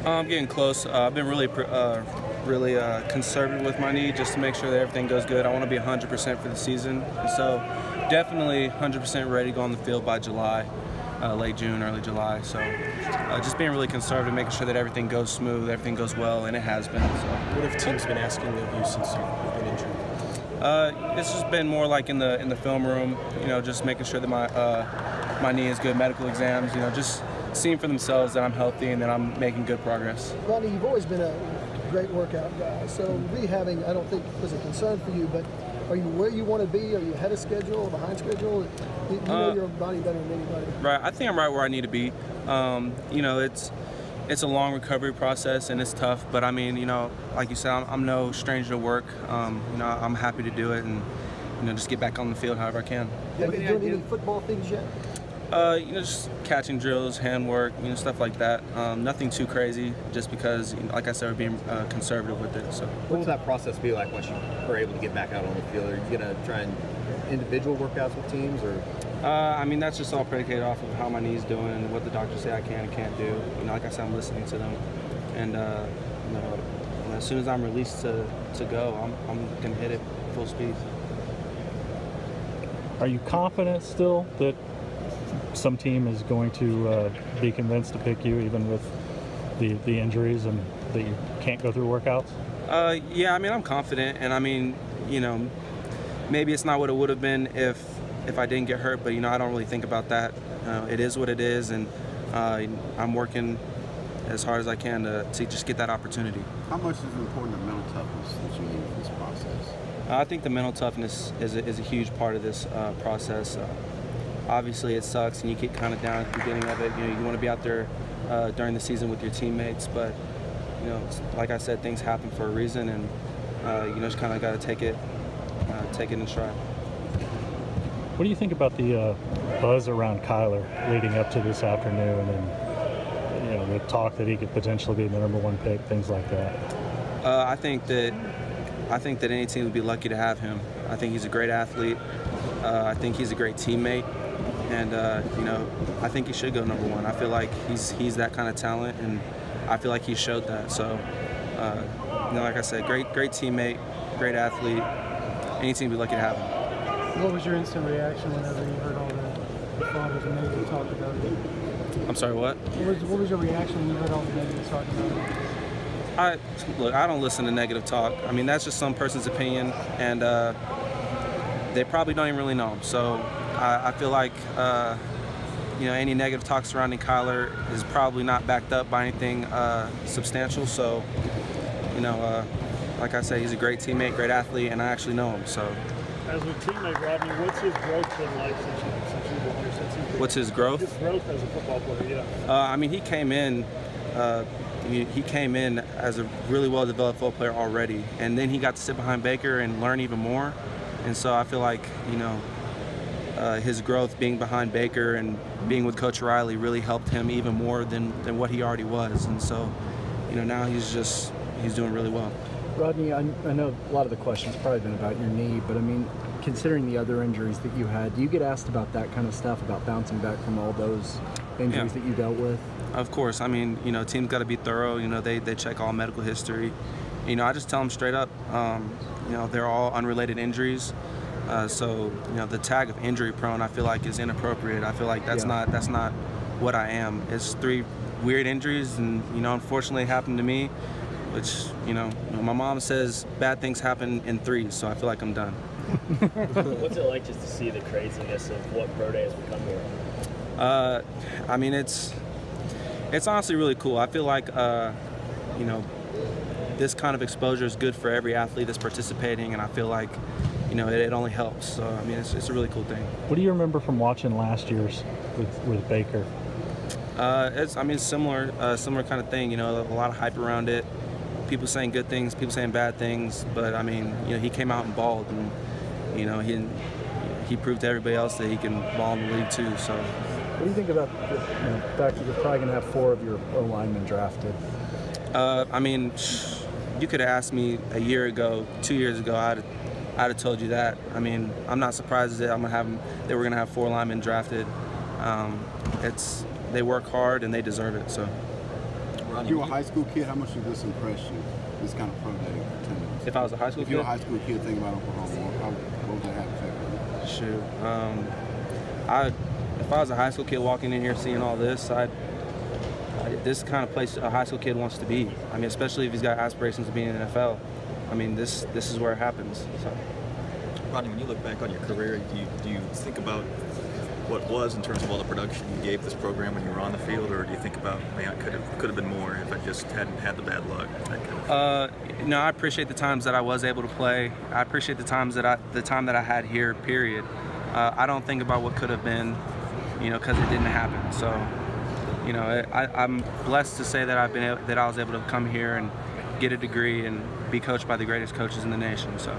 I'm getting close. I've been really conservative with my knee just to make sure that everything goes good. I want to be 100% for the season, and so definitely 100% ready to go on the field by July, late June, early July. So just being really conservative, making sure that everything goes smooth, everything goes well, and it has been. So. What have teams been asking of you since you've been injured? It's just been more like in the film room, just making sure that my knee is good, medical exams, just seeing for themselves that I'm healthy and that I'm making good progress. Rodney, you've always been a great workout guy, so rehabbing I don't think was a concern for you, but are you where you want to be? Are you ahead of schedule or behind schedule? You know your body better than anybody. Right, I think I'm right where I need to be. It's a long recovery process and it's tough, but I mean, like you said, I'm no stranger to work. I'm happy to do it and just get back on the field however I can. Have you done any football things yet? Just catching drills, handwork, stuff like that. Nothing too crazy, just because, like I said, we're being conservative with it. So. What will that process be like once you are able to get back out on the field? Are you going to try and individual workouts with teams, or? I mean, that's just all predicated off of how my knee's doing and what the doctors say I can and can't do. Like I said, I'm listening to them, and as soon as I'm released to go, I'm gonna hit it full speed. Are you confident still that some team is going to be convinced to pick you, even with the injuries, and that you can't go through workouts? Yeah, I mean, I'm confident, and I mean, maybe it's not what it would have been if I didn't get hurt, but I don't really think about that. It is what it is, and I'm working as hard as I can to just get that opportunity. How much is important the mental toughness that you need in this process? I think the mental toughness is a huge part of this process. Obviously, it sucks, and you get kind of down at the beginning of it. You want to be out there during the season with your teammates, but like I said, things happen for a reason, and just kind of got to take it in stride. What do you think about the buzz around Kyler leading up to this afternoon, and the talk that he could potentially be the #1 pick, things like that? I think that any team would be lucky to have him. I think he's a great athlete. I think he's a great teammate, and I think he should go #1. I feel like he's that kind of talent, and I feel like he showed that. So, like I said, great teammate, great athlete. Any team would be lucky to have him. What was your instant reaction whenever you heard all the fathers and negative talk about it? I'm sorry, what? What was your reaction when you heard all the negative talk about it? Look, I don't listen to negative talk. I mean, that's just some person's opinion, and they probably don't even really know him. So I feel like any negative talk surrounding Kyler is probably not backed up by anything substantial. So like I said, he's a great teammate, great athlete, and I actually know him. So. As a teammate, Rodney, what's his growth been like since you've been here? What's his growth? His growth as a football player, yeah. I mean, he came in as a really well-developed football player already, and then he got to sit behind Baker and learn even more. And so I feel like his growth being behind Baker and being with Coach Riley really helped him even more than what he already was. And so now he's doing really well. Rodney, I know a lot of the questions probably been about your knee, but I mean, considering the other injuries that you had, do you get asked about that kind of stuff, about bouncing back from all those injuries that you dealt with? Of course. I mean, teams got to be thorough. They check all medical history. I just tell them straight up, they're all unrelated injuries. So the tag of injury prone, I feel like, is inappropriate. I feel like that's not what I am. It's 3 weird injuries, and unfortunately it happened to me. Which, my mom says bad things happen in 3s, so I feel like I'm done. What's it like just to see the craziness of what pro day has become here? I mean, it's honestly really cool. I feel like, this kind of exposure is good for every athlete that's participating, and I feel like, it only helps. So, I mean, it's a really cool thing. What do you remember from watching last year's with Baker? It's similar kind of thing. A lot of hype around it. People saying good things, people saying bad things, but I mean, he came out and balled, and he proved to everybody else that he can ball in the league too. So, what do you think about the fact that you're probably going to have 4 of your O-linemen drafted? I mean, you could have asked me a year ago, 2 years ago, I'd have told you that. I mean, I'm not surprised that they were going to have 4 linemen drafted. They work hard and they deserve it. So. If you were a high school kid, how much did this impress you? This kind of pro day attendance. If I was a high school If kid? you're a high school kid thinking about Oklahoma, what would that have effect on you? Shoot. If I was a high school kid walking in here seeing all this, this is the kind of place a high school kid wants to be. I mean, especially if he's got aspirations of being in the NFL. I mean, this is where it happens. So. Rodney, when you look back on your career, do you think about what was in terms of all the production you gave this program when you were on the field, or do you think about, man, it could have been more if I just hadn't had the bad luck? That kind of No, I appreciate the times that I was able to play. I appreciate the time that I had here. Period. I don't think about what could have been, because it didn't happen. So, I'm blessed to say that I was able to come here and get a degree and be coached by the greatest coaches in the nation. So.